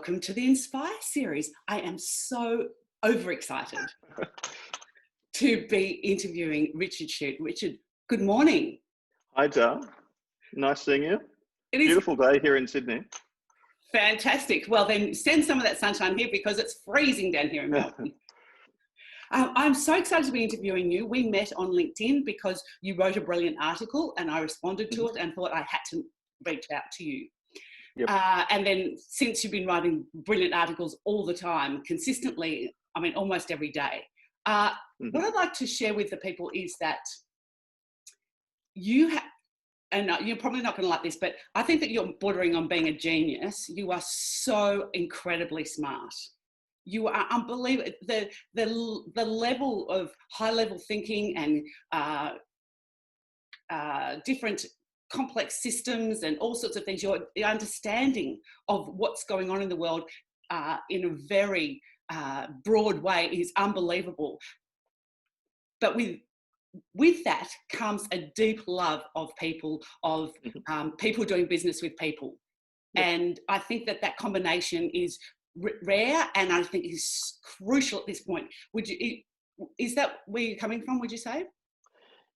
welcome to the Inspire series. I am so overexcited to be interviewing Richard Schutte. Richard, good morning. Hi, Dale. Nice seeing you. It is Beautiful day here in Sydney. fantastic. Well, then send some of that sunshine here because it's freezing down here in Melbourne. I'm so excited to be interviewing you. We met on LinkedIn because you wrote a brilliant article and I responded to it and thought I had to reach out to you. Yep. And then since you've been writing brilliant articles all the time, consistently, I mean, almost every day, what I'd like to share with the people is that you have, and you're probably not going to like this, but I think that you're bordering on being a genius. You are so incredibly smart. You are unbelievable. The level of high level thinking and different complex systems and all sorts of things, your understanding of what's going on in the world in a very broad way is unbelievable. But with that comes a deep love of people, of people doing business with people. Yep. And I think that combination is rare and I think is crucial at this point. Is that where you're coming from, would you say?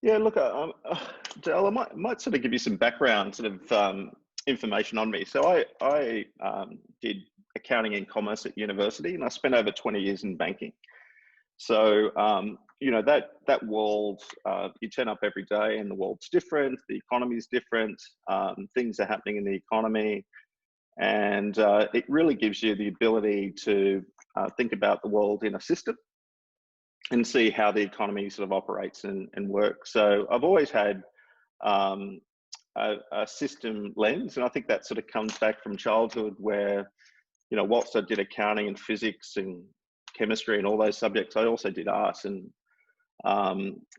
Yeah, look, Dale, I might sort of give you some background sort of information on me. So I did accounting and commerce at university and I spent over 20 years in banking. So, you know, that world, you turn up every day and the world's different, the economy's different, things are happening in the economy. And it really gives you the ability to think about the world in a system and see how the economy sort of operates and works. So I've always had a system lens, and I think that sort of comes back from childhood where, you know, whilst I did accounting and physics and chemistry and all those subjects, I also did art and,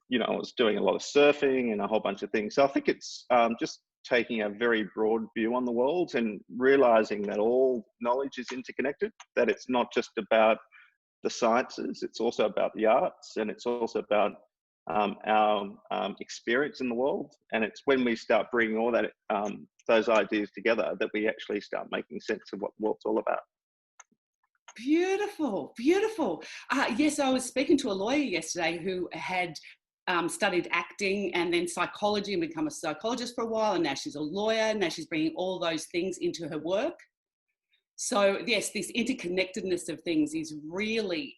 you know, I was doing a lot of surfing and a whole bunch of things. So I think it's just taking a very broad view on the world and realizing that all knowledge is interconnected, that it's not just about the sciences, it's also about the arts, and it's also about our experience in the world. And it's when we start bringing all that those ideas together that we actually start making sense of what the world's all about. Beautiful, beautiful. Yes, I was speaking to a lawyer yesterday who had studied acting and then psychology and become a psychologist for a while, and now she's a lawyer. Now she's bringing all those things into her work. So yes, this interconnectedness of things is really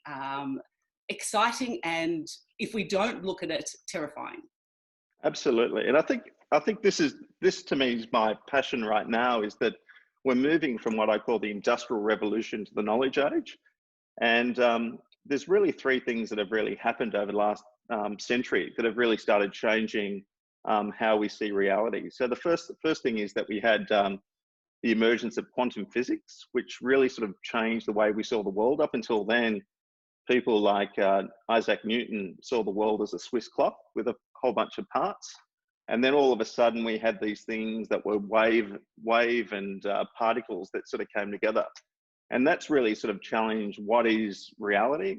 exciting, and if we don't look at it, terrifying. Absolutely, and I think this to me is my passion right now, is that we're moving from what I call the industrial revolution to the knowledge age, and there's really three things that have really happened over the last century that have really started changing how we see reality. So the first thing is that we had the emergence of quantum physics, which really sort of changed the way we saw the world. Up until then, people like Isaac Newton saw the world as a Swiss clock with a whole bunch of parts. And then all of a sudden we had these things that were wave and particles that sort of came together. And that's really sort of challenged what is reality.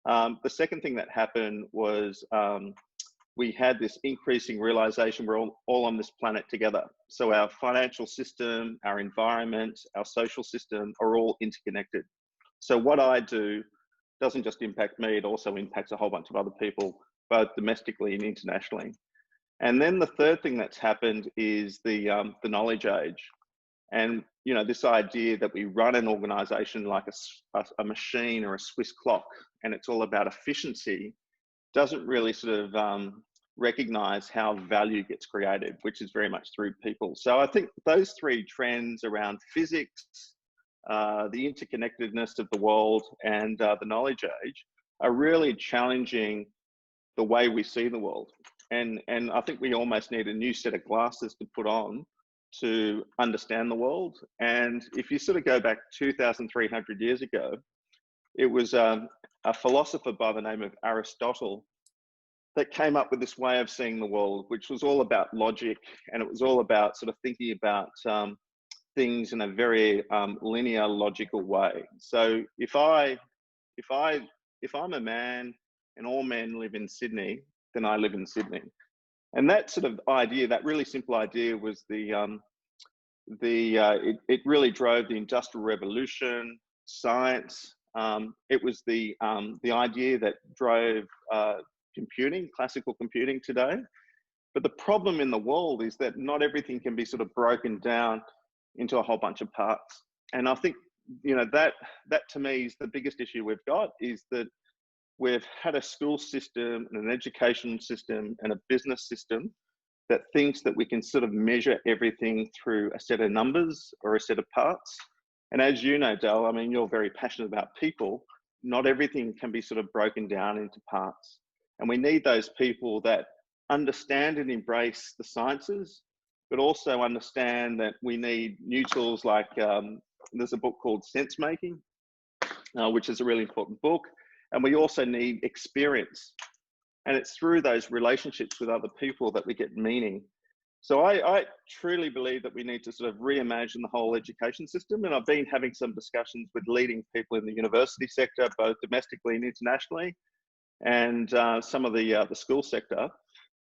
The second thing that happened was we had this increasing realization we're all on this planet together. So our financial system, our environment, our social system are all interconnected. So what I do doesn't just impact me, it also impacts a whole bunch of other people, both domestically and internationally. And then the third thing that's happened is the knowledge age. And, you know, this idea that we run an organization like a machine or a Swiss clock, and it's all about efficiency, doesn't really sort of recognize how value gets created, which is very much through people. So I think those three trends around physics, the interconnectedness of the world, and the knowledge age are really challenging the way we see the world. And I think we almost need a new set of glasses to put on to understand the world. And if you sort of go back 2,300 years ago, it was a philosopher by the name of Aristotle that came up with this way of seeing the world, which was all about logic, and it was all about sort of thinking about things in a very linear, logical way. So if I'm a man and all men live in Sydney, then I live in Sydney. And that sort of idea, that really simple idea, was the it really drove the Industrial Revolution, science. It was the idea that drove computing, classical computing today. But the problem in the world is that not everything can be sort of broken down into a whole bunch of parts. And I think, that to me is the biggest issue we've got, is that we've had a school system and an education system and a business system that thinks that we can sort of measure everything through a set of numbers or a set of parts. And as you know, Del, I mean, you're very passionate about people. Not everything can be sort of broken down into parts. And we need those people that understand and embrace the sciences, but also understand that we need new tools like, there's a book called Sense Making, which is a really important book. And we also need experience. And it's through those relationships with other people that we get meaning. So I truly believe that we need to sort of reimagine the whole education system. And I've been having some discussions with leading people in the university sector, both domestically and internationally, and some of the school sector.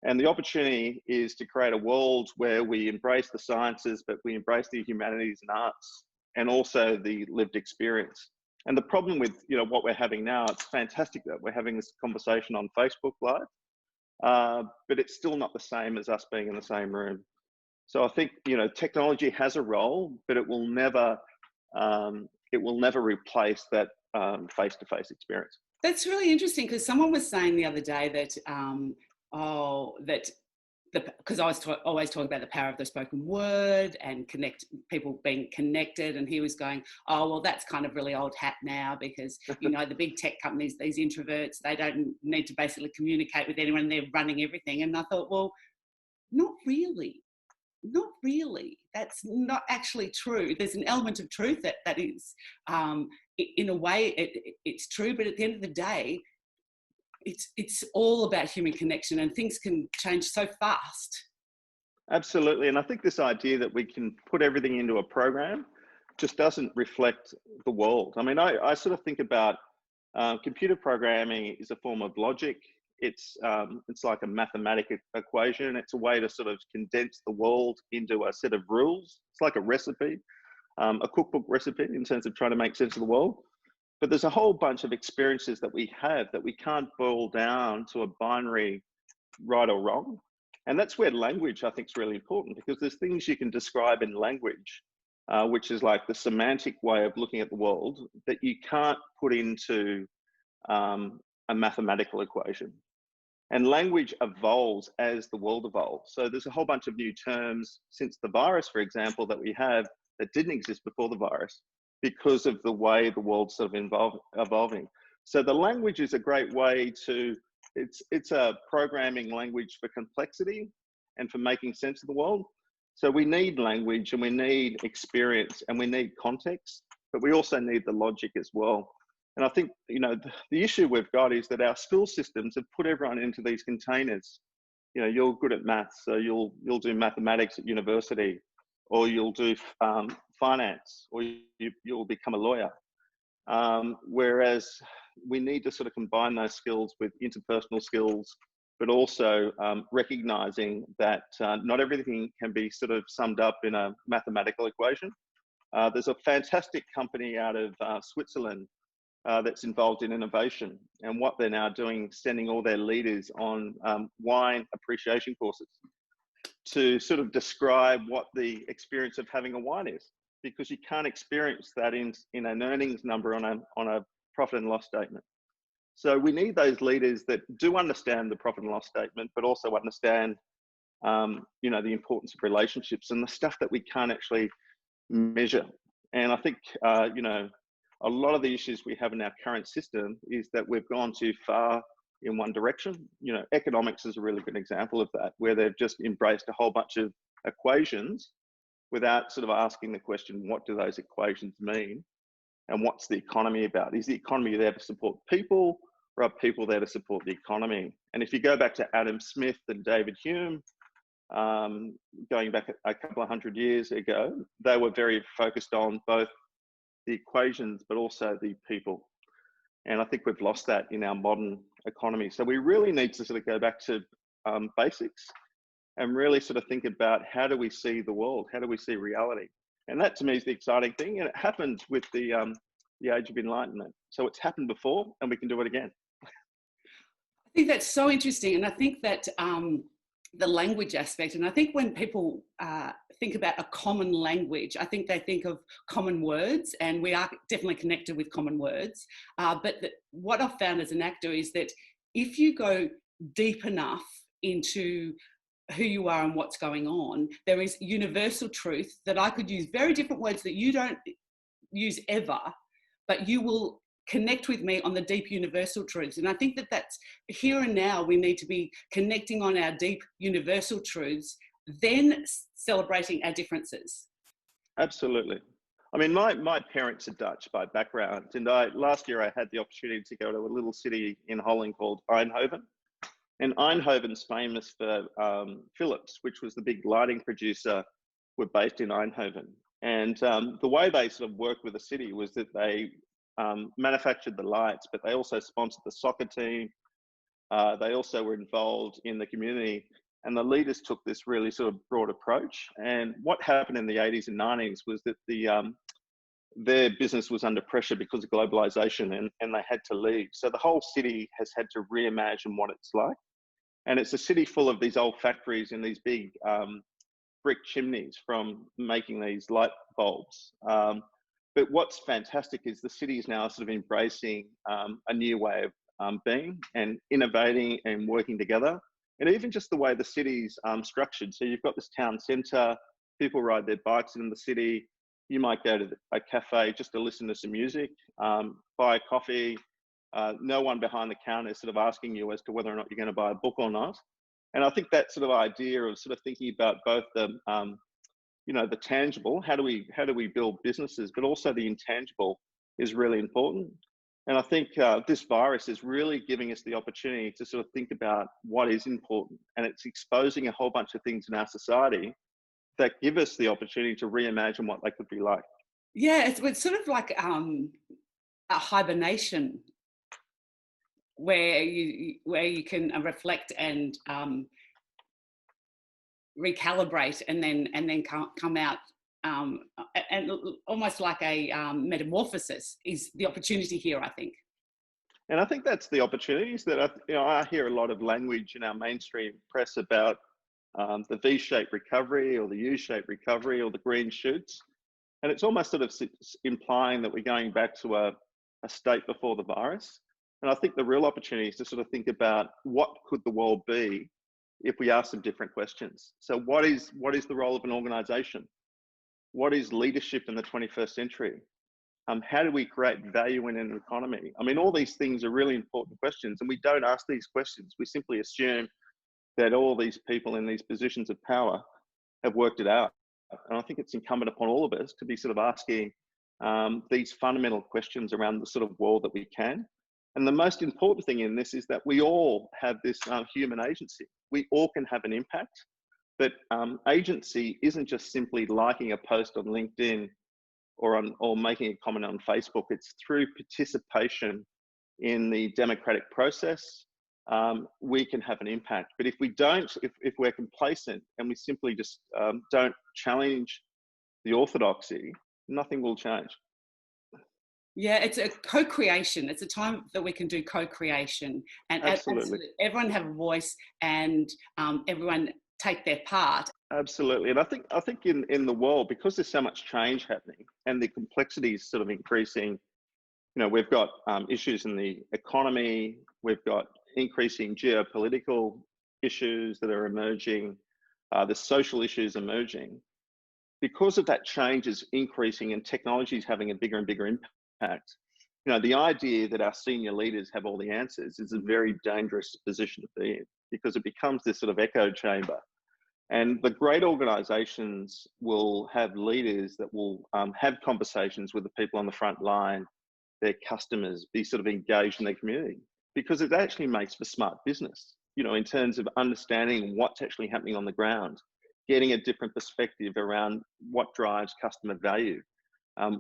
And the opportunity is to create a world where we embrace the sciences, but we embrace the humanities and arts, and also the lived experience. And the problem with what we're having now, it's fantastic that we're having this conversation on Facebook Live, but it's still not the same as us being in the same room. So I think technology has a role, but it will never replace that face-to-face experience. That's really interesting, because someone was saying the other day that because I was always talking about the power of the spoken word and people being connected, and he was going, oh, well, that's kind of really old hat now, because the big tech companies, these introverts, they don't need to basically communicate with anyone, they're running everything. And I thought, well, not really. That's not actually true. There's an element of truth that is, in a way, it's true, but at the end of the day, it's all about human connection, and things can change so fast. Absolutely. And I think this idea that we can put everything into a program just doesn't reflect the world. I mean, I sort of think about computer programming is a form of logic. It's like a mathematical equation. It's a way to sort of condense the world into a set of rules. It's like a recipe, a cookbook recipe in terms of trying to make sense of the world. But there's a whole bunch of experiences that we have that we can't boil down to a binary right or wrong. And that's where language, I think, is really important, because there's things you can describe in language, which is like the semantic way of looking at the world, that you can't put into a mathematical equation. And language evolves as the world evolves. So there's a whole bunch of new terms since the virus, for example, that we have that didn't exist before the virus, because of the way the world's sort of evolving. So the language is a great way to, it's a programming language for complexity and for making sense of the world. So we need language, and we need experience, and we need context, but we also need the logic as well. And I think, the issue we've got is that our school systems have put everyone into these containers. You're good at maths, so you'll do mathematics at university, or you'll do finance, or you'll become a lawyer. Whereas we need to sort of combine those skills with interpersonal skills, but also recognizing that not everything can be sort of summed up in a mathematical equation. There's a fantastic company out of Switzerland that's involved in innovation, and what they're now doing, sending all their leaders on wine appreciation courses to sort of describe what the experience of having a wine is, because you can't experience that in an earnings number on a profit and loss statement. So we need those leaders that do understand the profit and loss statement, but also understand, the importance of relationships and the stuff that we can't actually measure. And I think, a lot of the issues we have in our current system is that we've gone too far in one direction. Economics is a really good example of that, where they've just embraced a whole bunch of equations without sort of asking the question, what do those equations mean? And what's the economy about? Is the economy there to support people, or are people there to support the economy? And if you go back to Adam Smith and David Hume, going back a couple of hundred years ago, they were very focused on both the equations, but also the people. And I think we've lost that in our modern economy. So we really need to sort of go back to basics and really sort of think about how do we see the world? How do we see reality? And that to me is the exciting thing. And it happened with the Age of Enlightenment. So it's happened before and we can do it again. I think that's so interesting. And I think that the language aspect, and I think when people think about a common language, I think they think of common words, and we are definitely connected with common words. What I've found as an actor is that if you go deep enough into who you are and what's going on, there is universal truth that I could use very different words that you don't use ever, but you will connect with me on the deep universal truths. And I think that that's here and now, we need to be connecting on our deep universal truths, then celebrating our differences. Absolutely. I mean, my parents are Dutch by background, and last year I had the opportunity to go to a little city in Holland called Eindhoven. And Eindhoven's famous for Philips, which was the big lighting producer, were based in Eindhoven. And the way they sort of worked with the city was that they manufactured the lights, but they also sponsored the soccer team. They also were involved in the community, and the leaders took this really sort of broad approach. And what happened in the 80s and 90s was that their business was under pressure because of globalization, and they had to leave. So the whole city has had to reimagine what it's like. And it's a city full of these old factories and these big brick chimneys from making these light bulbs. But what's fantastic is the city is now sort of embracing a new way of being and innovating and working together. And even just the way the city's structured. So you've got this town centre, people ride their bikes in the city. You might go to a cafe just to listen to some music, buy a coffee. No one behind the counter is sort of asking you as to whether or not you're going to buy a book or not. And I think that sort of idea of sort of thinking about both the the tangible, how do we build businesses, but also the intangible is really important. And I think this virus is really giving us the opportunity to sort of think about what is important, and it's exposing a whole bunch of things in our society that give us the opportunity to reimagine what they could be like. Yeah, it's sort of like a hibernation where you can reflect and recalibrate, and then come out, and almost like a metamorphosis is the opportunity here, I think. And I think that's the opportunities that I hear a lot of language in our mainstream press about the V-shaped recovery or the U-shaped recovery or the green shoots. And it's almost sort of implying that we're going back to a state before the virus. And I think the real opportunity is to sort of think about what could the world be if we ask some different questions. So what is the role of an organization? What is leadership in the 21st century? How do we create value in an economy? I mean, all these things are really important questions, and we don't ask these questions. We simply assume that all these people in these positions of power have worked it out. And I think it's incumbent upon all of us to be sort of asking these fundamental questions around the sort of world that we can. And the most important thing in this is that we all have this human agency. We all can have an impact, but agency isn't just simply liking a post on LinkedIn or making a comment on Facebook. It's through participation in the democratic process. We can have an impact. But if we don't, if we're complacent and we simply just don't challenge the orthodoxy, nothing will change. Yeah, it's a co-creation. It's a time that we can do co-creation, and Absolutely. everyone have a voice, and everyone take their part. Absolutely. And I think in the world, because there's so much change happening and the complexity is sort of increasing, we've got issues in the economy, we've got increasing geopolitical issues that are emerging, the social issues emerging. Because of that change is increasing and technology is having a bigger and bigger impact, the idea that our senior leaders have all the answers is a very dangerous position to be in, because it becomes this sort of echo chamber. And the great organizations will have leaders that will have conversations with the people on the front line, their customers, be sort of engaged in their community, because it actually makes for smart business, in terms of understanding what's actually happening on the ground, getting a different perspective around what drives customer value.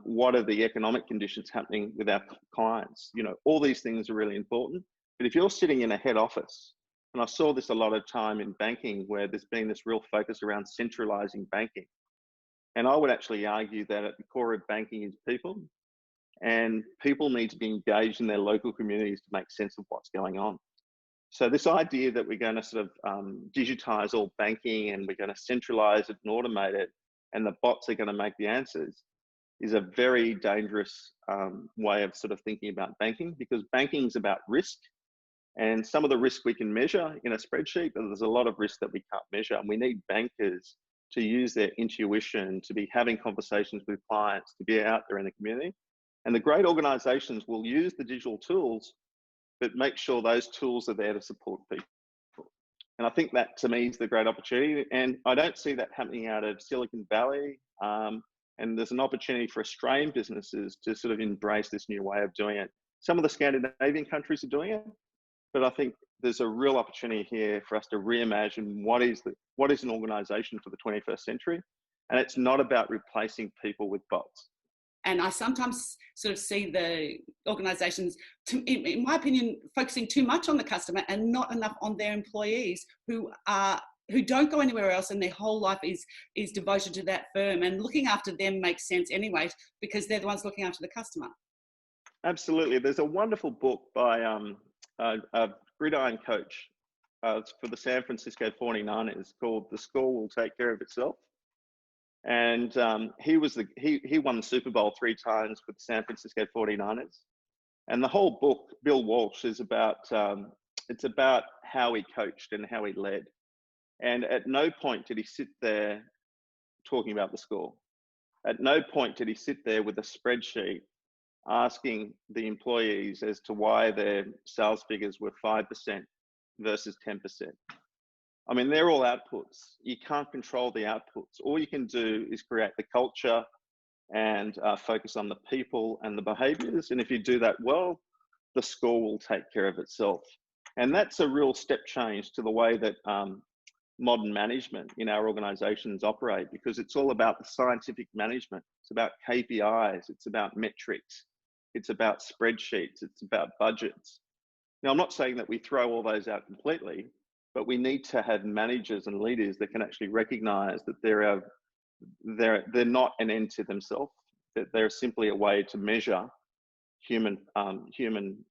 What are the economic conditions happening with our clients? All these things are really important. But if you're sitting in a head office And I saw this a lot of time in banking, where there's been this real focus around centralizing banking. And I would actually argue that at the core of banking is people, and people need to be engaged in their local communities to make sense of what's going on. So this idea that we're going to sort of digitize all banking and we're going to centralize it and automate it, and the bots are going to make the answers, is a very dangerous way of sort of thinking about banking, because banking is about risk. And some of the risk we can measure in a spreadsheet, but there's a lot of risk that we can't measure. And we need bankers to use their intuition, to be having conversations with clients, to be out there in the community. And the great organizations will use the digital tools, but make sure those tools are there to support people. And I think that, to me, is the great opportunity. And I don't see that happening out of Silicon Valley. And there's an opportunity for Australian businesses to sort of embrace this new way of doing it. Some of the Scandinavian countries are doing it, but I think there's a real opportunity here for us to reimagine what is an organization for the 21st century. And it's not about replacing people with bots. And I sometimes sort of see the organisations, in my opinion, focusing too much on the customer and not enough on their employees who don't go anywhere else, and their whole life is devoted to that firm. And looking after them makes sense anyway, because they're the ones looking after the customer. Absolutely. There's a wonderful book by a gridiron coach for the San Francisco 49ers called "The Score Will Take Care of Itself." And he won the Super Bowl 3 times with the San Francisco 49ers. And the whole book, Bill Walsh, is about it's about how he coached and how he led. And at no point did he sit there talking about the score. At no point did he sit there with a spreadsheet asking the employees as to why their sales figures were 5% versus 10%. I mean, they're all outputs. You can't control the outputs. All you can do is create the culture and focus on the people and the behaviors. And if you do that well, the score will take care of itself. And that's a real step change to the way that modern management in our organizations operate, because it's all about the scientific management. It's about KPIs. It's about metrics. It's about spreadsheets. It's about budgets. Now, I'm not saying that we throw all those out completely, but we need to have managers and leaders that can actually recognize that they're not an end to themselves, that they're simply a way to measure human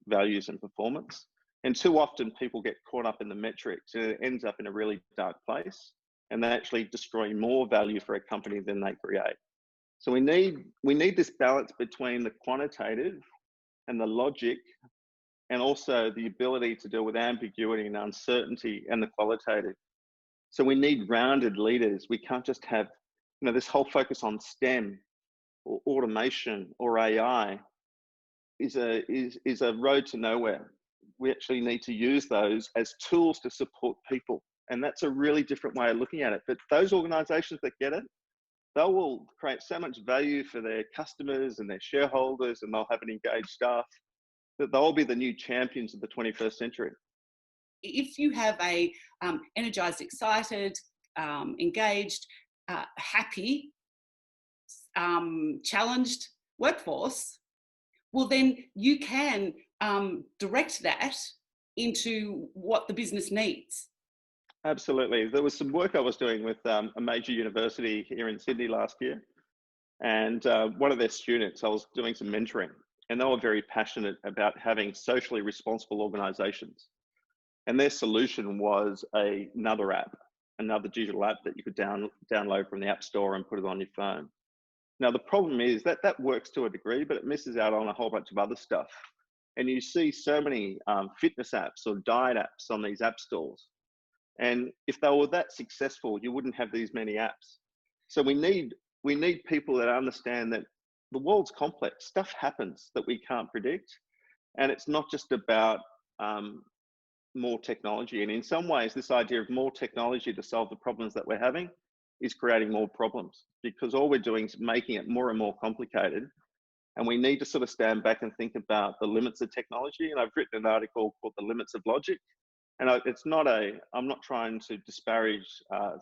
values and performance. And too often people get caught up in the metrics, and it ends up in a really dark place, and they actually destroy more value for a company than they create. So we need this balance between the quantitative and the logic, and also the ability to deal with ambiguity and uncertainty and the qualitative. So we need rounded leaders. We can't just have, this whole focus on STEM or automation or AI is a road to nowhere. We actually need to use those as tools to support people. And that's a really different way of looking at it. But those organizations that get it, they will create so much value for their customers and their shareholders, and they'll have an engaged staff, that they'll be the new champions of the 21st century. If you have a energized, excited, engaged, happy, challenged workforce, well, then you can direct that into what the business needs. Absolutely. There was some work I was doing with a major university here in Sydney last year. And one of their students, I was doing some mentoring, and they were very passionate about having socially responsible organizations. And their solution was another app, another digital app that you could download from the App Store and put it on your phone. Now, the problem is that that works to a degree, but it misses out on a whole bunch of other stuff. And you see so many fitness apps or diet apps on these app stores. And if they were that successful, you wouldn't have these many apps. So we need people that understand that the world's complex. Stuff happens that we can't predict. And it's not just about more technology. And in some ways, this idea of more technology to solve the problems that we're having is creating more problems, because all we're doing is making it more and more complicated. And we need to sort of stand back and think about the limits of technology. And I've written an article called The Limits of Logic. And I'm not trying to disparage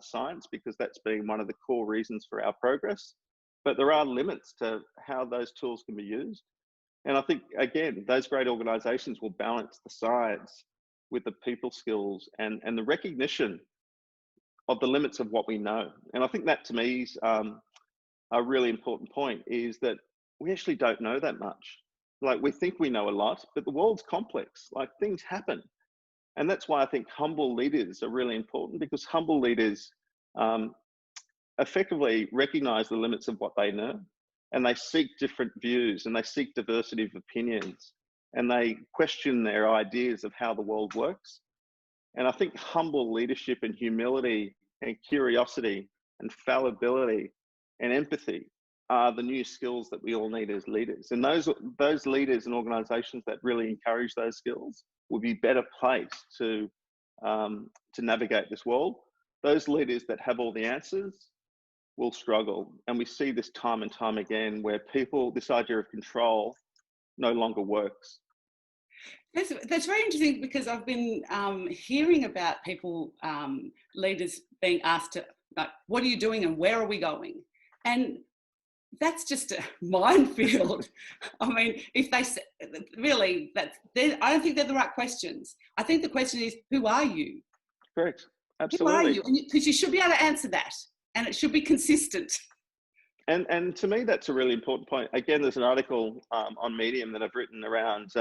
science, because that's been one of the core reasons for our progress. But there are limits to how those tools can be used. And I think, again, those great organizations will balance the science with the people skills and the recognition of the limits of what we know. And I think that to me is a really important point, is that we actually don't know that much. Like, we think we know a lot, but the world's complex, like things happen. And that's why I think humble leaders are really important, because humble leaders um, effectively recognize the limits of what they know, and they seek different views, and they seek diversity of opinions, and they question their ideas of how the world works. And I think humble leadership and humility and curiosity and fallibility and empathy are the new skills that we all need as leaders. And those leaders and organizations that really encourage those skills will be better placed to navigate this world. Those leaders that have all the answers will struggle. And we see this time and time again, where people, this idea of control no longer works. That's very interesting, because I've been hearing about people, leaders being asked to, like, what are you doing and where are we going? And that's just a minefield. I mean, if they really, I don't think they're the right questions. I think the question is, who are you? Correct. Who are Absolutely. you? Because you should be able to answer that, and it should be consistent. And to me, that's a really important point. Again, there's an article on Medium that I've written around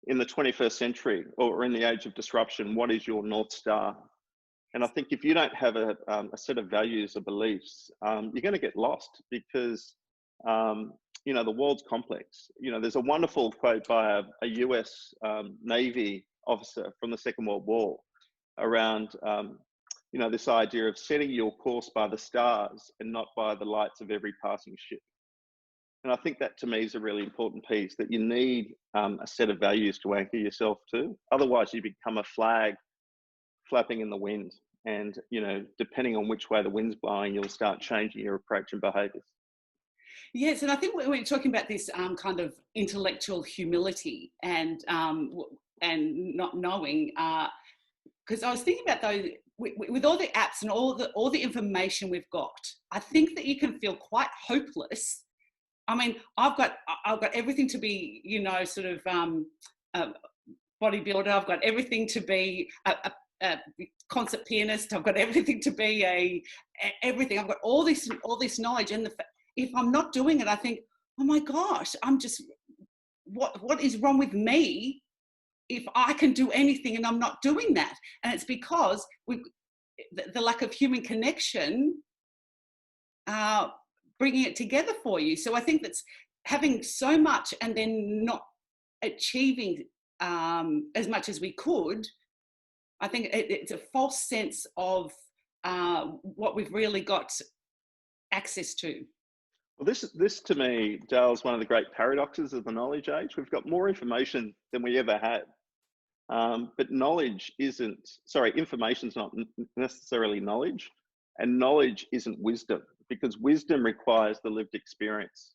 in the 21st century, or in the age of disruption, what is your North Star? And I think if you don't have a set of values or beliefs, you're going to get lost, because the world's complex. There's a wonderful quote by a US Navy officer from the Second World War around this idea of setting your course by the stars and not by the lights of every passing ship. And I think that to me is a really important piece, that you need a set of values to anchor yourself to. Otherwise, you become a flag flapping in the wind. And, depending on which way the wind's blowing, you'll start changing your approach and behaviours. Yes, and I think we're talking about this kind of intellectual humility and not knowing. Because I was thinking about, though, with all the apps and all the information we've got, I think that you can feel quite hopeless. I mean, I've got everything to be, sort of a bodybuilder. I've got everything to be a concert pianist. I've got everything to be everything. I've got all this knowledge, and if I'm not doing it, I think, oh my gosh, I'm just, what is wrong with me if I can do anything and I'm not doing that? And it's because the lack of human connection, bringing it together for you. So I think that's having so much and then not achieving as much as we could. I think it's a false sense of what we've really got access to. Well, this to me, Dale, is one of the great paradoxes of the knowledge age. We've got more information than we ever had. But information's not necessarily knowledge, and knowledge isn't wisdom, because wisdom requires the lived experience.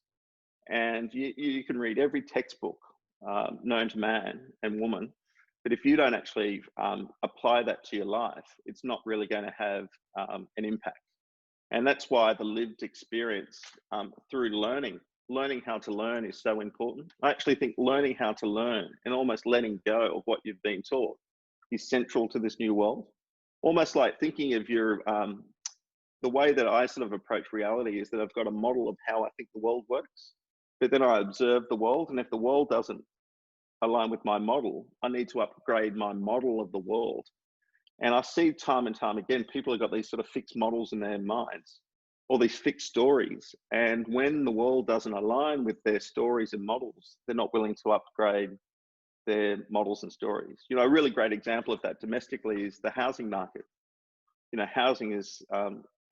And you can read every textbook known to man and woman, but if you don't actually apply that to your life, it's not really going to have an impact. And that's why the lived experience through learning how to learn is so important. I actually think learning how to learn and almost letting go of what you've been taught is central to this new world. Almost like thinking of the way that I sort of approach reality is that I've got a model of how I think the world works, but then I observe the world. And if the world doesn't align with my model, I need to upgrade my model of the world. And I see time and time again, people have got these sort of fixed models in their minds, or these fixed stories. And when the world doesn't align with their stories and models, they're not willing to upgrade their models and stories. A really great example of that domestically is the housing market. Housing is,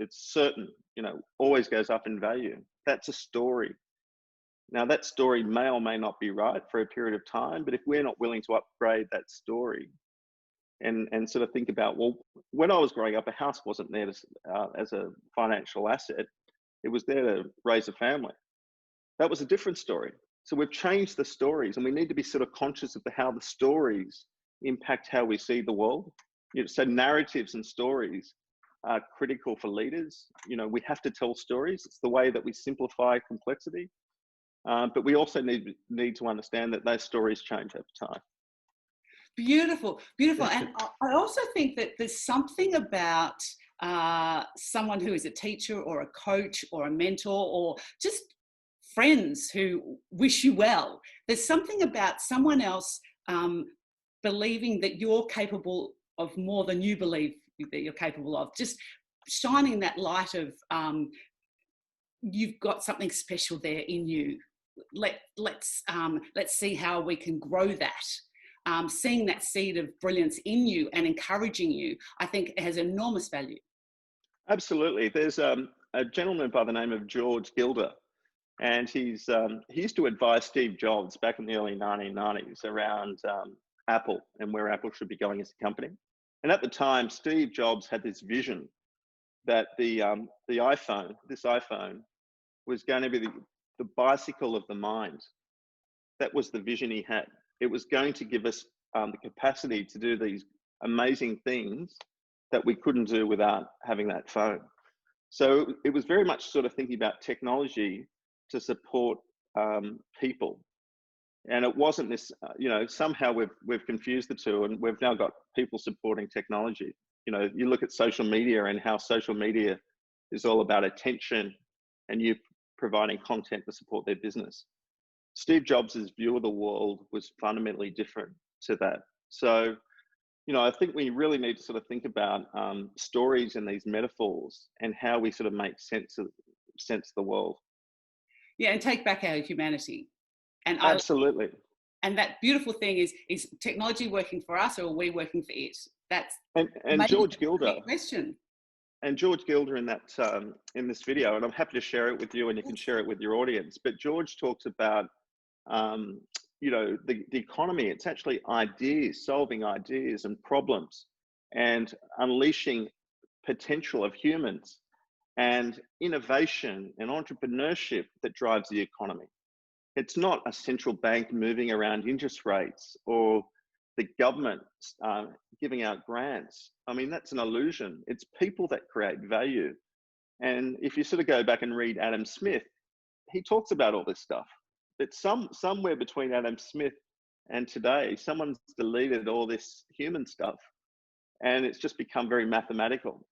it's certain, always goes up in value. That's a story. Now, that story may or may not be right for a period of time, but if we're not willing to upgrade that story, and sort of think about, well, when I was growing up, a house wasn't there as a financial asset. It was there to raise a family. That was a different story. So we've changed the stories, and we need to be sort of conscious of how the stories impact how we see the world. So narratives and stories are critical for leaders. We have to tell stories. It's the way that we simplify complexity. But we also need to understand that those stories change over time. Beautiful, beautiful. And I also think that there's something about someone who is a teacher or a coach or a mentor or just friends who wish you well. There's something about someone else believing that you're capable of more than you believe that you're capable of. Just shining that light of you've got something special there in you. Let's see how we can grow that. Seeing that seed of brilliance in you and encouraging you, I think has enormous value. Absolutely. There's a gentleman by the name of George Gilder, and he used to advise Steve Jobs back in the early 1990s around Apple and where Apple should be going as a company. And at the time, Steve Jobs had this vision that this iPhone, was going to be the bicycle of the mind. That was the vision he had. It was going to give us the capacity to do these amazing things that we couldn't do without having that phone. So it was very much sort of thinking about technology to support people. And it wasn't this, somehow we've confused the two, and we've now got people supporting technology. You look at social media and how social media is all about attention and you providing content to support their business. Steve Jobs' view of the world was fundamentally different to that. So, I think we really need to sort of think about stories and these metaphors and how we sort of make sense of the world. Yeah, and take back our humanity. And Absolutely. and that beautiful thing is technology working for us, or are we working for it? That's and George Gilder. Question. And George Gilder in that in this video, and I'm happy to share it with you, and you can share it with your audience. But George talks about the economy. It's actually ideas, solving ideas and problems, and unleashing potential of humans, and innovation and entrepreneurship that drives the economy. It's not a central bank moving around interest rates or the government giving out grants. I mean, that's an illusion. It's people that create value. And if you sort of go back and read Adam Smith, he talks about all this stuff. But somewhere between Adam Smith and today, someone's deleted all this human stuff, and it's just become very mathematical.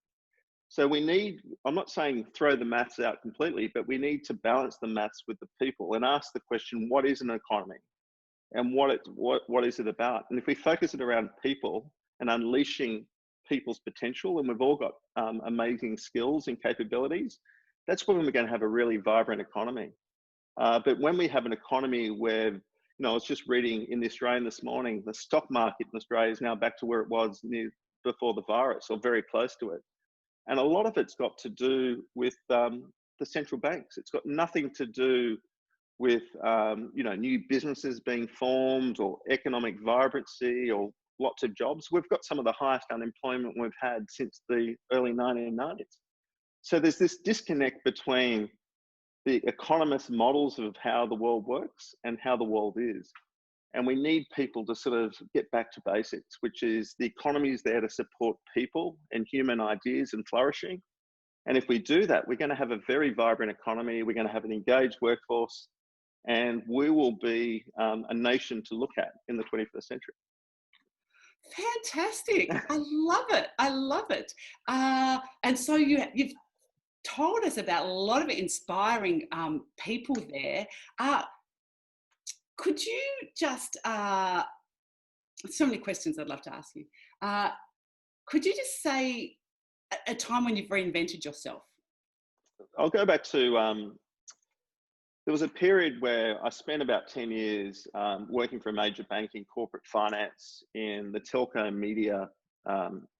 So I'm not saying throw the maths out completely, but we need to balance the maths with the people and ask the question, what is an economy? And what is it about? And if we focus it around people and unleashing people's potential, and we've all got amazing skills and capabilities, that's when we're going to have a really vibrant economy. But when we have an economy where, I was just reading in the Australian this morning, the stock market in Australia is now back to where it was before the virus, or very close to it. And a lot of it's got to do with the central banks. It's got nothing to do with new businesses being formed or economic vibrancy or lots of jobs. We've got some of the highest unemployment we've had since the early 1990s. So there's this disconnect between the economist models of how the world works and how the world is. And we need people to sort of get back to basics, which is the economy is there to support people and human ideas and flourishing. And if we do that, we're going to have a very vibrant economy. We're going to have an engaged workforce, and we will be a nation to look at in the 21st century. Fantastic. I love it. I love it. And so you've told us about a lot of inspiring people there. Could you just, so many questions I'd love to ask you. Could you just say a time when you've reinvented yourself? I'll go back to, there was a period where I spent about 10 years working for a major bank in corporate finance in the telco media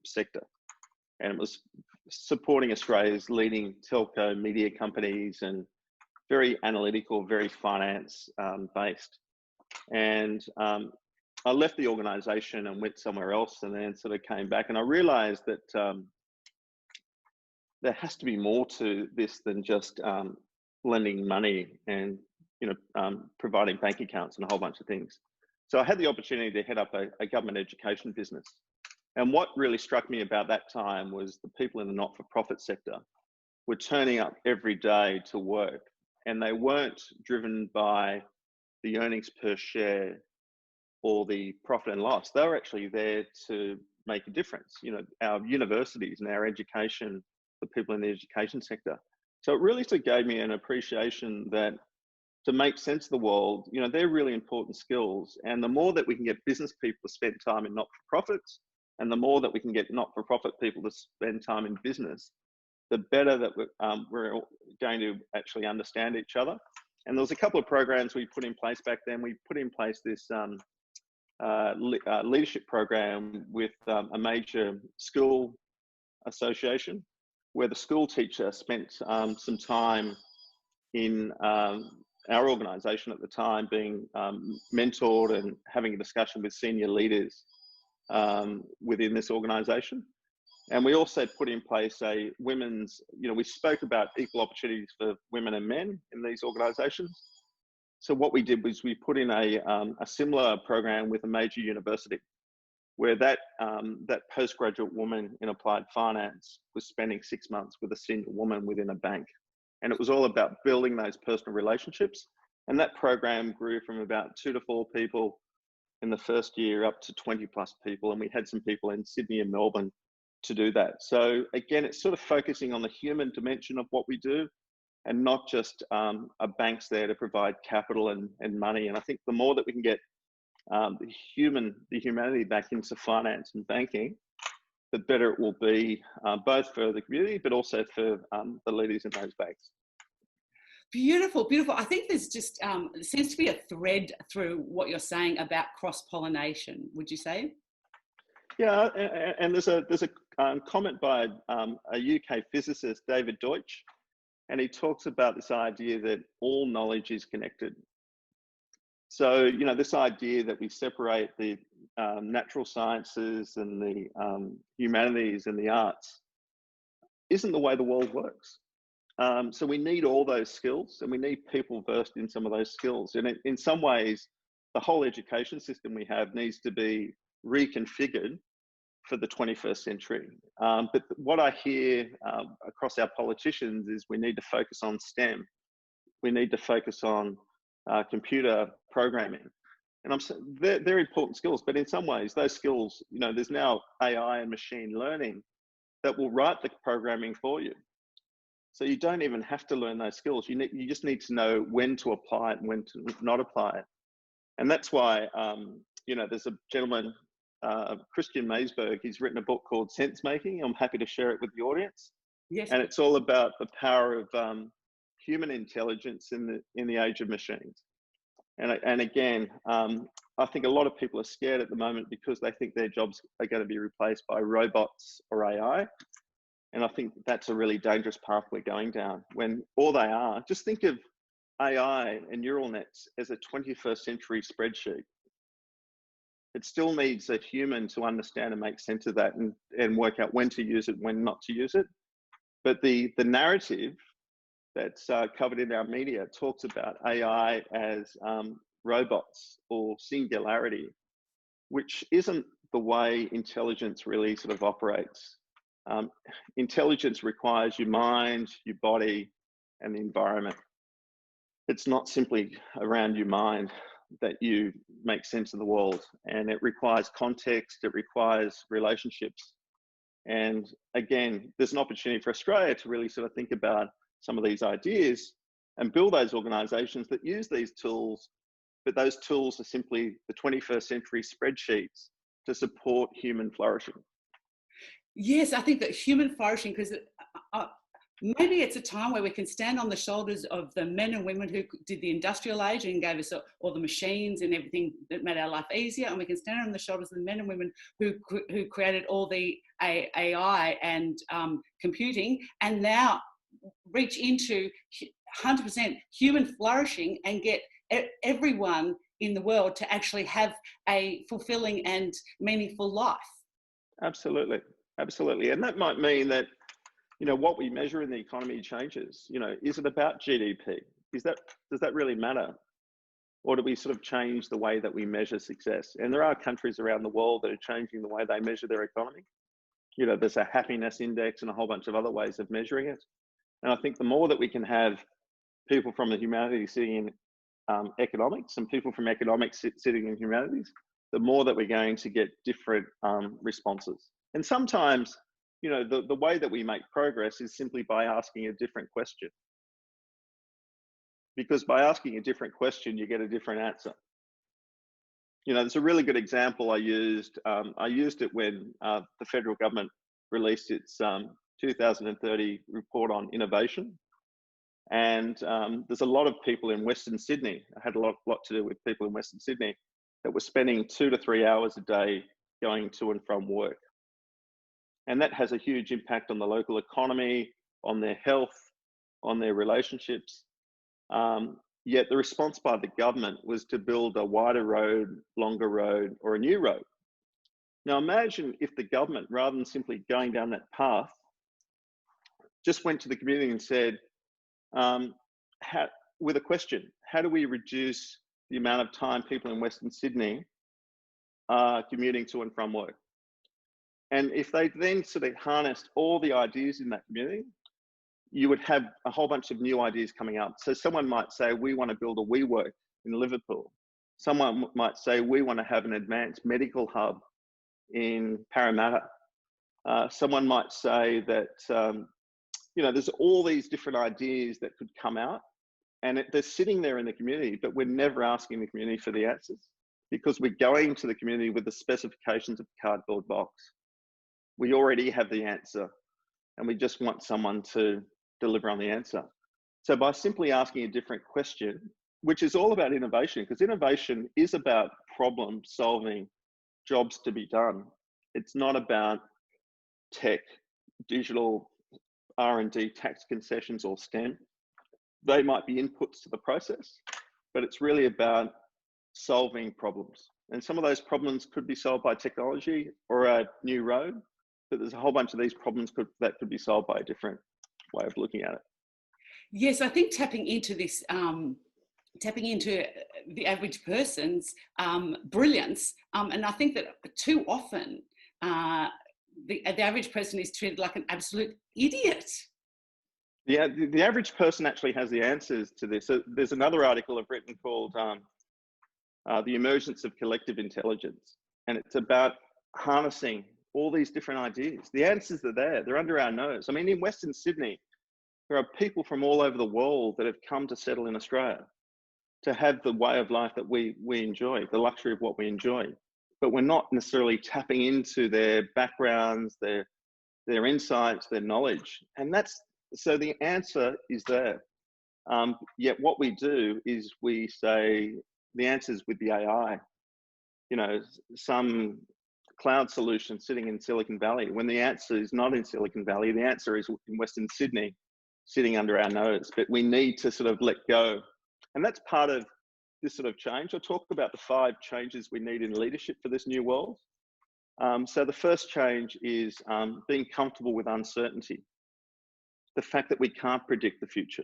sector. And it was supporting Australia's leading telco media companies, and very analytical, very finance based. And I left the organization and went somewhere else, and then sort of came back, and I realized that there has to be more to this than just lending money and providing bank accounts and a whole bunch of things. So I had the opportunity to head up a government education business. And what really struck me about that time was the people in the not-for-profit sector were turning up every day to work, and they weren't driven by the earnings per share. or the profit and loss. They're actually there to make a difference. Our universities and our education, the people in the education sector. So it really sort of gave me an appreciation that to make sense of the world, they're really important skills. And the more that we can get business people to spend time in not-for-profits, and the more that we can get not-for-profit people to spend time in business, the better that we're going to actually understand each other. And there was a couple of programs we put in place back then. We put in place this leadership program with a major school association, where the school teacher spent some time in our organisation at the time, being mentored and having a discussion with senior leaders within this organisation. And we also put in place a women's, we spoke about equal opportunities for women and men in these organisations. So what we did was we put in a similar program with a major university, where that postgraduate woman in applied finance was spending 6 months with a senior woman within a bank. And it was all about building those personal relationships. And that program grew from about 2 to 4 people in the first year up to 20 plus people. And we had some people in Sydney and Melbourne to do that. So again, it's sort of focusing on the human dimension of what we do, and not just a bank's there to provide capital and money. And I think the more that we can get the humanity back into finance and banking, the better it will be, both for the community, but also for the leaders in those banks. Beautiful, beautiful. I think there's just, there seems to be a thread through what you're saying about cross-pollination, would you say? Yeah, and there's a comment by a UK physicist, David Deutsch, and he talks about this idea that all knowledge is connected. So, this idea that we separate the natural sciences and the humanities and the arts isn't the way the world works. So we need all those skills, and we need people versed in some of those skills. And in some ways, the whole education system we have needs to be reconfigured for the 21st century. But what I hear across our politicians is we need to focus on STEM. We need to focus on computer programming. And they're important skills, but in some ways, those skills, there's now AI and machine learning that will write the programming for you. So you don't even have to learn those skills. You just need to know when to apply it and when to not apply it. And that's why, there's a gentleman, Christian Maysberg, he's written a book called Sense Making. I'm happy to share it with the audience. Yes. And it's all about the power of human intelligence in the age of machines. And again, I think a lot of people are scared at the moment because they think their jobs are going to be replaced by robots or AI. And I think that's a really dangerous path we're going down, when all they are, just think of AI and neural nets as a 21st century spreadsheet. It still needs a human to understand and make sense of that, and work out when to use it, when not to use it. But the narrative that's covered in our media talks about AI as robots or singularity, which isn't the way intelligence really sort of operates. Intelligence requires your mind, your body, and the environment. It's not simply around your mind that you make sense of the world, and it requires context, it requires relationships. And again, there's an opportunity for Australia to really sort of think about some of these ideas and build those organisations that use these tools, but those tools are simply the 21st century spreadsheets to support human flourishing. Yes, I think that human flourishing, because maybe it's a time where we can stand on the shoulders of the men and women who did the industrial age and gave us all the machines and everything that made our life easier, and we can stand on the shoulders of the men and women who created all the AI and computing, and now reach into 100% human flourishing and get everyone in the world to actually have a fulfilling and meaningful life. Absolutely. Absolutely. And that might mean that, what we measure in the economy changes. Is it about GDP? Does that really matter? Or do we sort of change the way that we measure success? And there are countries around the world that are changing the way they measure their economy. There's a happiness index and a whole bunch of other ways of measuring it. And I think the more that we can have people from the humanities sitting in economics and people from economics sitting in humanities, the more that we're going to get different responses. And sometimes, you know, the way that we make progress is simply by asking a different question. Because by asking a different question, you get a different answer. You know, there's a really good example I used. I used it when the federal government released its 2030 report on innovation. And there's a lot of people in Western Sydney. I had a lot to do with people in Western Sydney that were spending 2 to 3 hours a day going to and from work. And that has a huge impact on the local economy, on their health, on their relationships. Yet the response by the government was to build a wider road, longer road, or a new road. Now imagine if the government, rather than simply going down that path, just went to the community and said, with a question, how do we reduce the amount of time people in Western Sydney are commuting to and from work? And if they then sort of harnessed all the ideas in that community, you would have a whole bunch of new ideas coming up. So someone might say, we want to build a WeWork in Liverpool. Someone might say, we want to have an advanced medical hub in Parramatta. Someone might say that, you know, there's all these different ideas that could come out, and they're sitting there in the community, but we're never asking the community for the answers because we're going to the community with the specifications of the cardboard box. We already have the answer, and we just want someone to deliver on the answer. So by simply asking a different question, which is all about innovation, because innovation is about problem solving, jobs to be done. It's not about tech, digital, R&D, tax concessions, or STEM. They might be inputs to the process, but it's really about solving problems. And some of those problems could be solved by technology or a new road, but there's a whole bunch of these problems that could be solved by a different way of looking at it. Yes, I think tapping into this, tapping into the average person's brilliance, and I think that too often the average person is treated like an absolute idiot. Yeah, the average person actually has the answers to this. So there's another article I've written called The Emergence of Collective Intelligence, and it's about harnessing all these different ideas. The answers are there, they're under our nose. I mean, in Western Sydney, there are people from all over the world that have come to settle in Australia to have the way of life that we enjoy, the luxury of what we enjoy. But we're not necessarily tapping into their backgrounds, their insights, their knowledge. And so the answer is there. Yet what we do is we say the answer's with the AI. You know, some cloud solution sitting in Silicon Valley, when the answer is not in Silicon Valley, the answer is in Western Sydney, sitting under our nose. But we need to sort of let go. And that's part of this sort of change. I'll talk about the 5 changes we need in leadership for this new world. So the first change is being comfortable with uncertainty. The fact that we can't predict the future.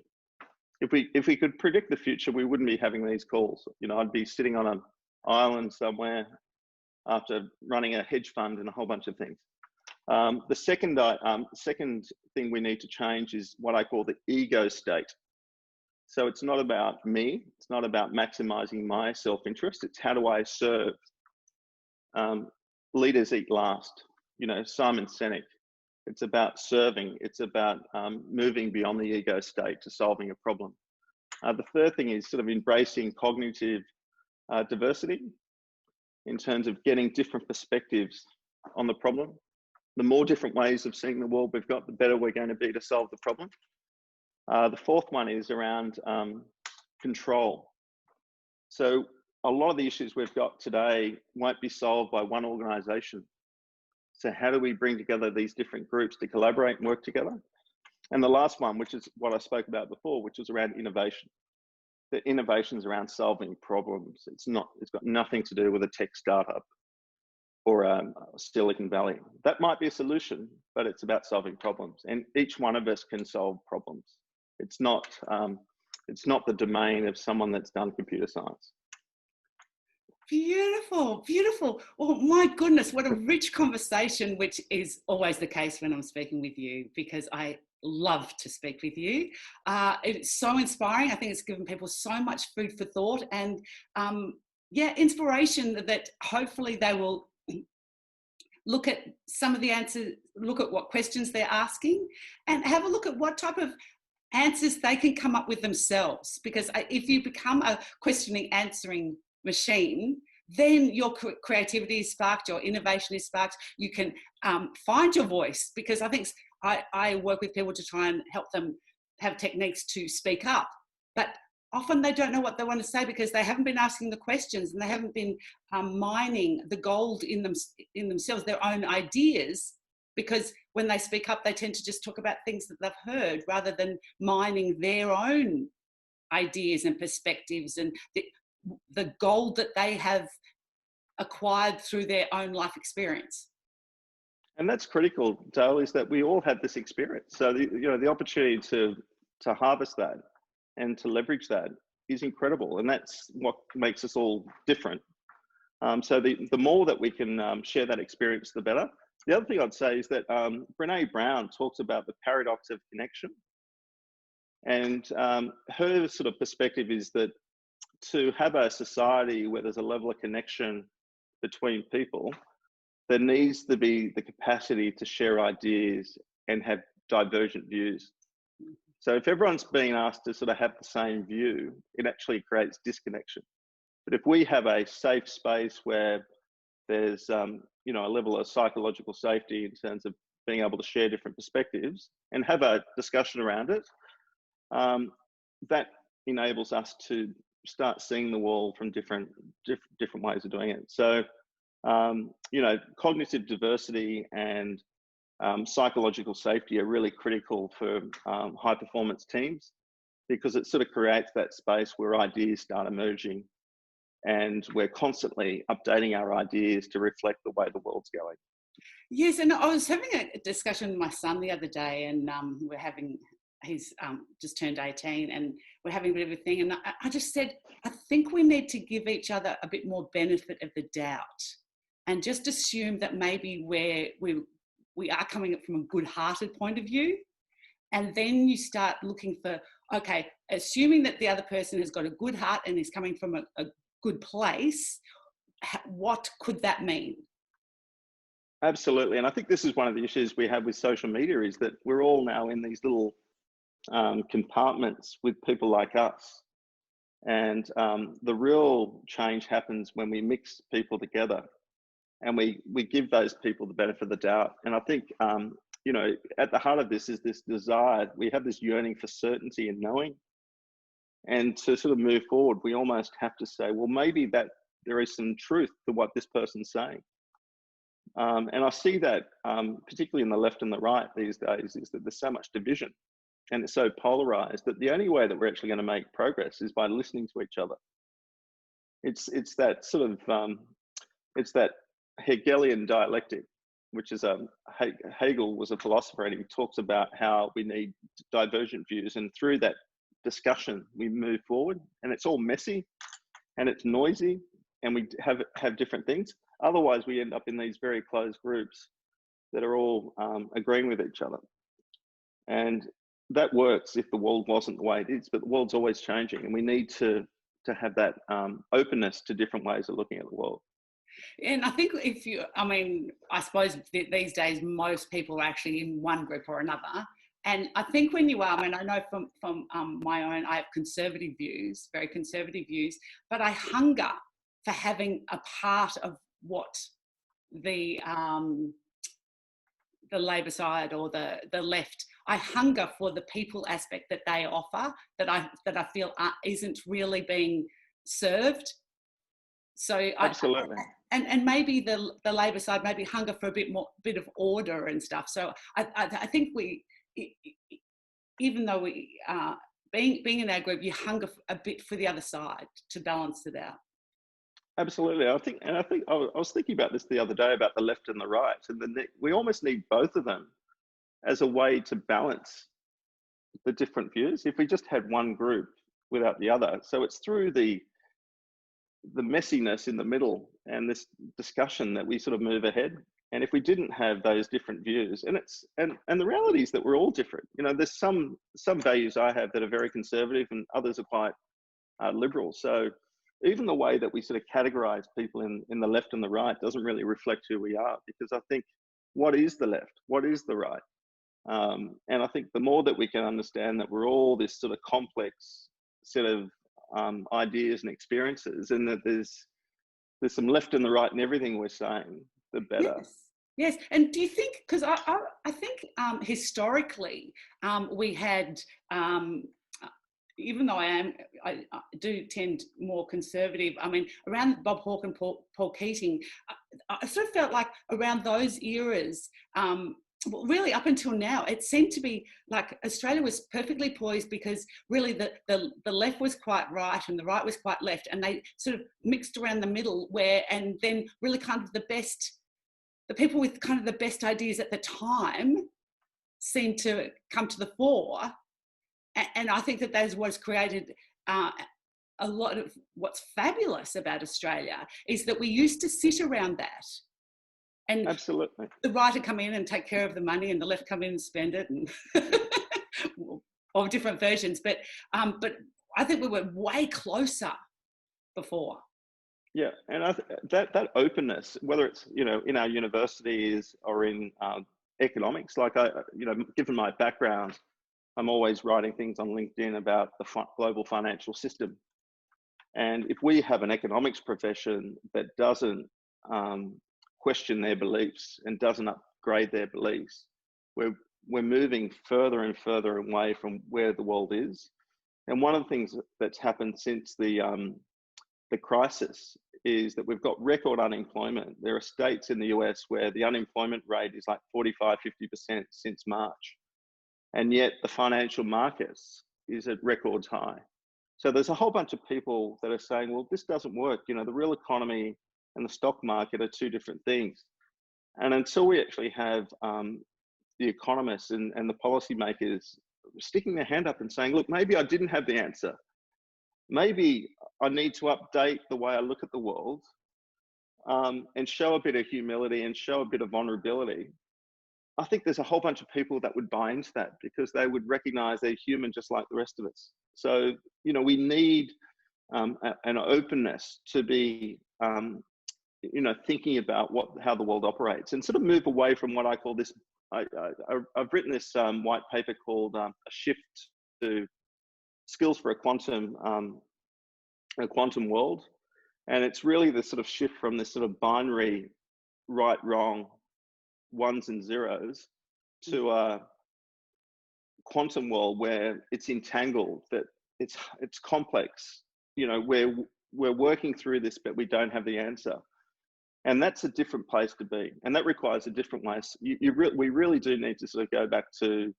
If we could predict the future, we wouldn't be having these calls. You know, I'd be sitting on an island somewhere after running a hedge fund and a whole bunch of things. The second thing we need to change is what I call the ego state. So it's not about me. It's not about maximizing my self-interest. It's how do I serve? Leaders eat last. You know, Simon Sinek. It's about serving. It's about moving beyond the ego state to solving a problem. The third thing is sort of embracing cognitive diversity in terms of getting different perspectives on the problem. The more different ways of seeing the world we've got, the better we're going to be to solve the problem. The fourth one is around control. So a lot of the issues we've got today won't be solved by one organisation. So how do we bring together these different groups to collaborate and work together? And the last one, which is what I spoke about before, which was around innovation. The innovation's around solving problems. It's got nothing to do with a tech startup or Silicon Valley. That might be a solution, but it's about solving problems. And each one of us can solve problems. It's not the domain of someone that's done computer science. Beautiful, beautiful. Oh my goodness, what a rich conversation, which is always the case when I'm speaking with you, because I love to speak with you. It's so inspiring. I think it's given people so much food for thought. And yeah, inspiration that hopefully they will look at some of the answers, look at what questions they're asking, and have a look at what type of answers they can come up with themselves. Because if you become a questioning, answering machine, then your creativity is sparked, your innovation is sparked. You can find your voice, because I think I work with people to try and help them have techniques to speak up. But often they don't know what they want to say because they haven't been asking the questions, and they haven't been mining the gold in themselves, their own ideas. Because when they speak up, they tend to just talk about things that they've heard rather than mining their own ideas and perspectives and the gold that they have acquired through their own life experience. And that's critical, Dale, is that we all have this experience. So the opportunity to harvest that and to leverage that is incredible, and that's what makes us all different. So the more that we can share that experience, the better. The other thing I'd say is that Brene Brown talks about the paradox of connection, and her sort of perspective is that to have a society where there's a level of connection between people, there needs to be the capacity to share ideas and have divergent views. So if everyone's being asked to sort of have the same view, it actually creates disconnection. But if we have a safe space where there's a level of psychological safety in terms of being able to share different perspectives and have a discussion around it, that enables us to start seeing the world from different ways of doing it. So cognitive diversity and psychological safety are really critical for high performance teams, because it sort of creates that space where ideas start emerging, and we're constantly updating our ideas to reflect the way the world's going. Yes, and I was having a discussion with my son the other day, and he's just turned 18, and we're having a bit of a thing, and I just said, I think we need to give each other a bit more benefit of the doubt, and just assume that maybe we are coming up from a good-hearted point of view. And then you start looking for, okay, assuming that the other person has got a good heart and is coming from a good place, what could that mean? Absolutely. And I think this is one of the issues we have with social media, is that we're all now in these little compartments with people like us. And the real change happens when we mix people together and we give those people the benefit of the doubt. And I think, at the heart of this is this desire. We have this yearning for certainty and knowing. And to sort of move forward, we almost have to say, well, maybe that there is some truth to what this person's saying. And I see that, particularly in the left and the right these days, is that there's so much division and it's so polarized that the only way that we're actually going to make progress is by listening to each other. It's that sort of, it's that Hegelian dialectic, which is Hegel was a philosopher, and he talks about how we need divergent views. And through that discussion, we move forward, and it's all messy and it's noisy, and we have different things. Otherwise, we end up in these very closed groups that are all agreeing with each other. And that works if the world wasn't the way it is, but the world's always changing, and we need to have that openness to different ways of looking at the world. And I think I suppose these days most people are actually in one group or another. And I think when you are, I know from my own, I have conservative views, very conservative views, but I hunger for having a part of what the Labor side or the left, I hunger for the people aspect that they offer that I feel isn't really being served. So Absolutely. And maybe the Labor side maybe hunger for a bit of order and stuff. So I think even though we being in our group, you hunger a bit for the other side to balance it out. Absolutely. I think I was thinking about this the other day about the left and the right, and we almost need both of them as a way to balance the different views. If we just had one group without the other, so it's through the messiness in the middle and this discussion that we sort of move ahead. And if we didn't have those different views, and the reality is that we're all different. There's some values I have that are very conservative, and others are quite liberal. So even the way that we sort of categorize people in the left and the right doesn't really reflect who we are, because I think, what is the left? What is the right? And I think the more that we can understand that we're all this sort of complex set of ideas and experiences, and that there's some left and the right in everything we're saying, the better. Yes. Yes. And do you think, because I think historically we had, even though I do tend more conservative, I mean, around Bob Hawke and Paul Keating, I sort of felt like around those eras, well, really up until now, it seemed to be like Australia was perfectly poised, because really the left was quite right and the right was quite left, and they sort of mixed around the middle, and then really kind of the people with kind of the best ideas at the time seemed to come to the fore. And I think that is what's created a lot of what's fabulous about Australia, is that we used to sit around that. And Absolutely. the right would come in and take care of the money, and the left come in and spend it, and of different versions. But I think we were way closer before. Yeah, and that openness, whether it's in our universities or in economics, like given my background, I'm always writing things on LinkedIn about the global financial system. And if we have an economics profession that doesn't question their beliefs and doesn't upgrade their beliefs, we're moving further and further away from where the world is. And one of the things that's happened since the crisis is that we've got record unemployment. There are states in the US where the unemployment rate is like 45, 50% since March. And yet the financial markets is at record high. So there's a whole bunch of people that are saying, well, this doesn't work. The real economy and the stock market are two different things. And until we actually have the economists and the policymakers sticking their hand up and saying, look, maybe I didn't have the answer. Maybe I need to update the way I look at the world, and show a bit of humility and show a bit of vulnerability. I think there's a whole bunch of people that would buy into that, because they would recognize they're human just like the rest of us. So, we need an openness to be, thinking about how the world operates, and sort of move away from what I call this. I've written this white paper called A Shift to Skills for a Quantum World. And it's really the sort of shift from this sort of binary right, wrong, ones and zeros, to a quantum world where it's entangled, that it's complex. We're working through this, but we don't have the answer. And that's a different place to be. And that requires a different way. We really do need to sort of go back to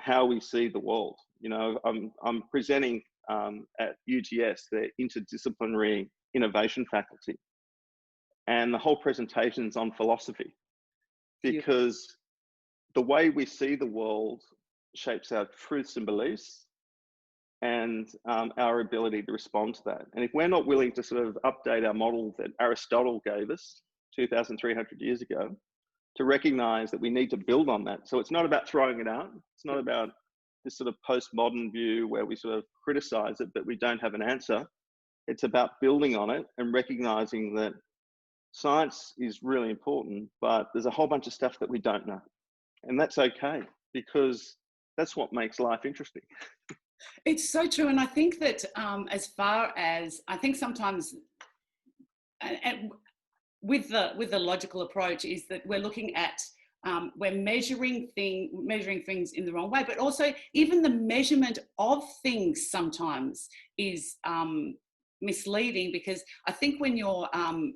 how we see the world. I'm presenting at UTS, the interdisciplinary innovation faculty, and the whole presentation's on philosophy, because the way we see the world shapes our truths and beliefs, and our ability to respond to that. And if we're not willing to sort of update our model that Aristotle gave us 2,300 years ago, to recognize that we need to build on that. So it's not about throwing it out. It's not about this sort of postmodern view where we sort of criticize it, but we don't have an answer. It's about building on it and recognizing that science is really important, but there's a whole bunch of stuff that we don't know. And that's okay, because that's what makes life interesting. It's so true. And I think that as far as, I think sometimes, with the logical approach, is that we're looking at, we're measuring things in the wrong way, but also even the measurement of things sometimes is misleading, because I think when you're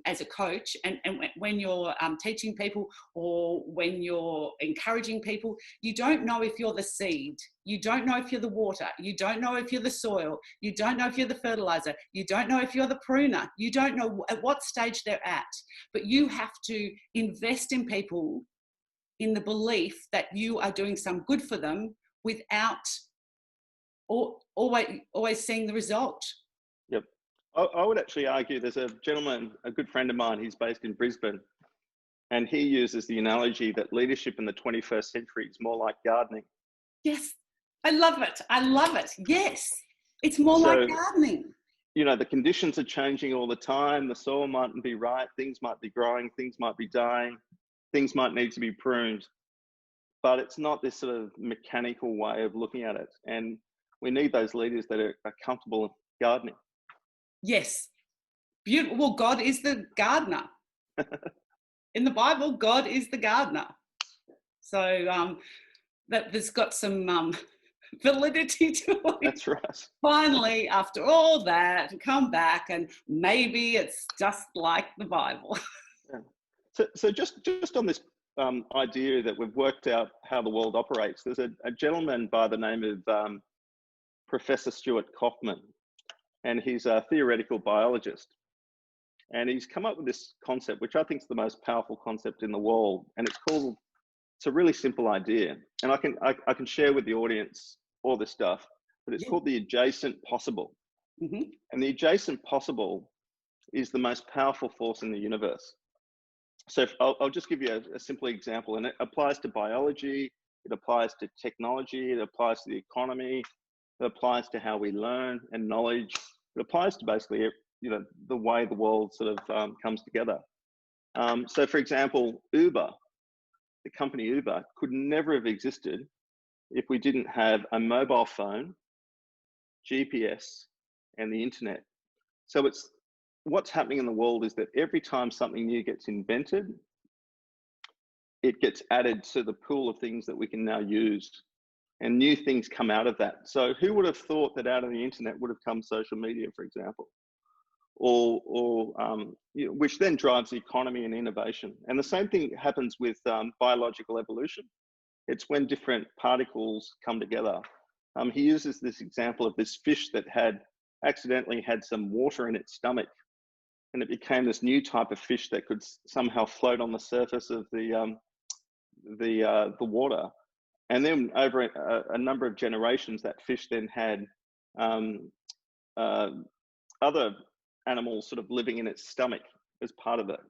as a coach and when you're teaching people, or when you're encouraging people, you don't know if you're the seed, you don't know if you're the water, you don't know if you're the soil, you don't know if you're the fertilizer, you don't know if you're the pruner, you don't know at what stage they're at, but you have to invest in people in the belief that you are doing some good for them, without always seeing the result. Yep. I would actually argue, there's a gentleman, a good friend of mine, he's based in Brisbane, and he uses the analogy that leadership in the 21st century is more like gardening. Yes, I love it. I love it. Yes, it's more like gardening. the conditions are changing all the time. The soil mightn't be right. Things might be growing. Things might be dying. Things might need to be pruned. But it's not this sort of mechanical way of looking at it. And we need those leaders that are comfortable gardening. Yes. Beautiful. Well, God is the gardener. In the Bible, God is the gardener. So that there's got some validity to it. That's right. Finally, after all that, come back and maybe it's just like the Bible. Yeah. So just on this idea that we've worked out how the world operates, there's a gentleman by the name of Professor Stuart Kaufman, and he's a theoretical biologist. And he's come up with this concept, which I think is the most powerful concept in the world. And it's a really simple idea. And I can share with the audience all this stuff, but it's called the adjacent possible. Mm-hmm. And the adjacent possible is the most powerful force in the universe. So I'll just give you a simple example, and it applies to biology, it applies to technology, it applies to the economy, it applies to how we learn and knowledge. It applies to basically, the way the world sort of comes together. So for example, Uber, the company Uber, could never have existed if we didn't have a mobile phone, GPS, and the internet. So what's happening in the world is that every time something new gets invented, it gets added to the pool of things that we can now use, and new things come out of that. So who would have thought that out of the internet would have come social media, for example, or which then drives the economy and innovation. And the same thing happens with biological evolution. It's when different particles come together. He uses this example of this fish that accidentally had some water in its stomach, and it became this new type of fish that could somehow float on the surface of the water. And then over a number of generations, that fish then had other animals sort of living in its stomach as part of it.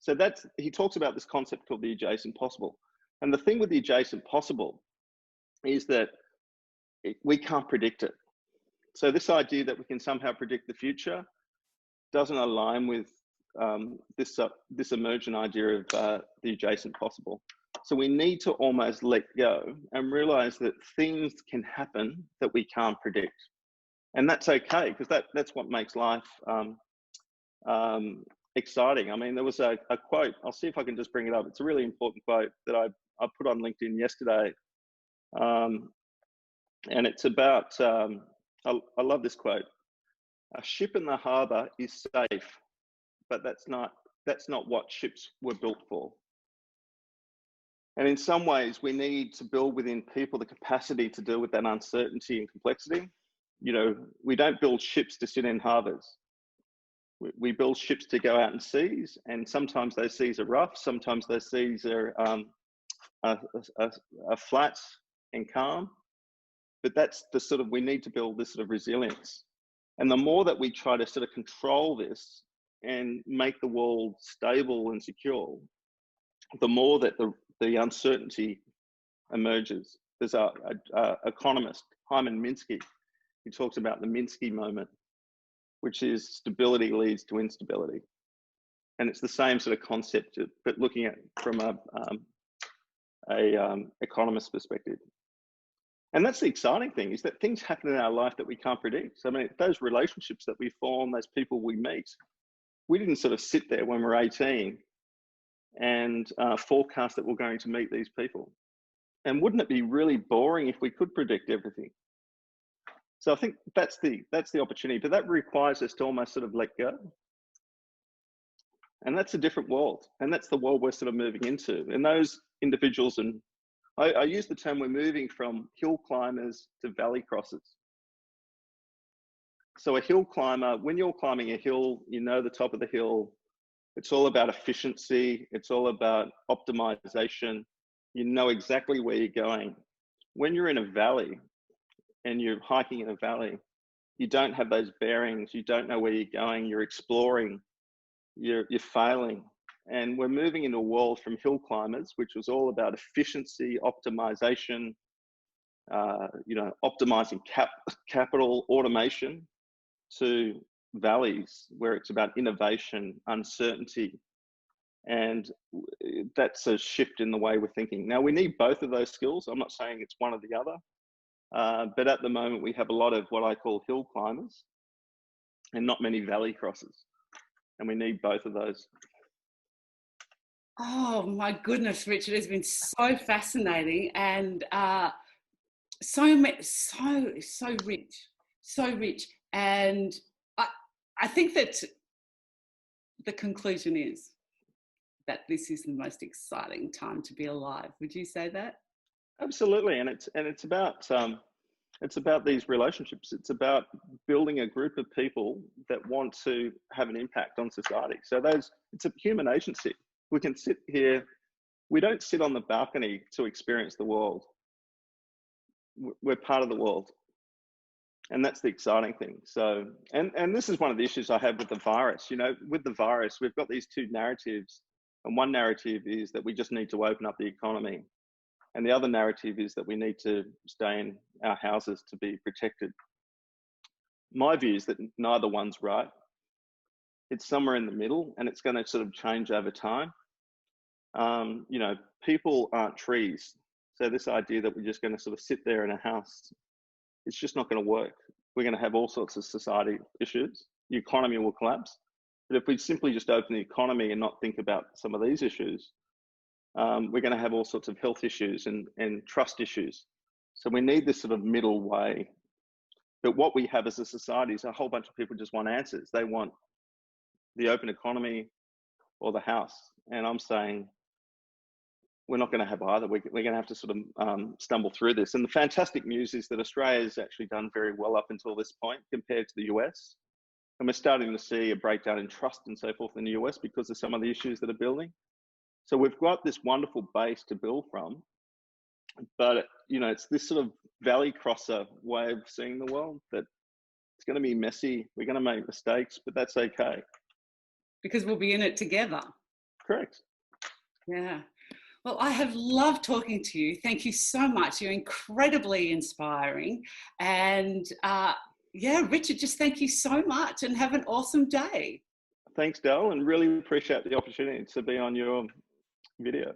So he talks about this concept called the adjacent possible. And the thing with the adjacent possible is that we can't predict it. So this idea that we can somehow predict the future doesn't align with this emergent idea of the adjacent possible. So we need to almost let go and realize that things can happen that we can't predict. And that's okay, because that's what makes life exciting. I mean, there was a quote, I'll see if I can just bring it up. It's a really important quote that I put on LinkedIn yesterday. And it's about, I love this quote. A ship in the harbour is safe, but that's not what ships were built for. And in some ways, we need to build within people the capacity to deal with that uncertainty and complexity. We don't build ships to sit in harbours. We build ships to go out in seas, and sometimes those seas are rough, sometimes those seas are flat and calm. But that's we need to build this sort of resilience. And the more that we try to sort of control this and make the world stable and secure, the more that the uncertainty emerges. There's a economist, Hyman Minsky, he talks about the Minsky moment, which is stability leads to instability. And it's the same sort of concept, but looking at from a economist perspective. And that's the exciting thing, is that things happen in our life that we can't predict. I mean, those relationships that we form, those people we meet, we didn't sort of sit there when we're 18 and forecast that we're going to meet these people. And wouldn't it be really boring if we could predict everything? So I think that's the opportunity, but that requires us to almost sort of let go. And that's a different world. And that's the world we're sort of moving into. And those individuals, and I use the term, we're moving from hill climbers to valley crossers. So a hill climber, when you're climbing a hill, the top of the hill, it's all about efficiency. It's all about optimization. You know exactly where you're going. When you're in a valley and you're hiking in a valley, you don't have those bearings. You don't know where you're going. You're exploring. You're failing. And we're moving into a world from hill climbers, which was all about efficiency, optimization, optimizing capital, automation, to valleys where it's about innovation, uncertainty, and that's a shift in the way we're thinking. Now, we need both of those skills. I'm not saying it's one or the other, but at the moment we have a lot of what I call hill climbers and not many valley crossers, and we need both of those. Oh my goodness, Richard, it's been so fascinating and so rich, so rich. And I think that the conclusion is that this is the most exciting time to be alive. Would you say that? Absolutely, and it's about these relationships. It's about building a group of people that want to have an impact on society. So it's a human agency. We can sit here. We don't sit on the balcony to experience the world. We're part of the world, and that's the exciting thing. So, and this is one of the issues I have with the virus. You know, with the virus, we've got these two narratives, and one narrative is that we just need to open up the economy, and the other narrative is that we need to stay in our houses to be protected. My view is that neither one's right. It's somewhere in the middle, and it's going to sort of change over time. You know, people aren't trees. So this idea that we're just going to sort of sit there in a house, it's just not going to work. We're going to have all sorts of society issues. The economy will collapse. But if we simply just open the economy and not think about some of these issues, we're going to have all sorts of health issues and trust issues. So we need this sort of middle way. But what we have as a society is a whole bunch of people just want answers. They want the open economy or the house. And I'm saying we're not going to have either. We're going to have to sort of stumble through this. And the fantastic news is that Australia has actually done very well up until this point compared to the US. And we're starting to see a breakdown in trust and so forth in the US because of some of the issues that are building. So we've got this wonderful base to build from, but you know, it's this sort of valley crosser way of seeing the world that it's going to be messy. We're going to make mistakes, but that's okay. Because we'll be in it together. Correct. Yeah. Well, I have loved talking to you. Thank you so much. You're incredibly inspiring. And yeah, Richard, just thank you so much and have an awesome day. Thanks, Del, and really appreciate the opportunity to be on your video.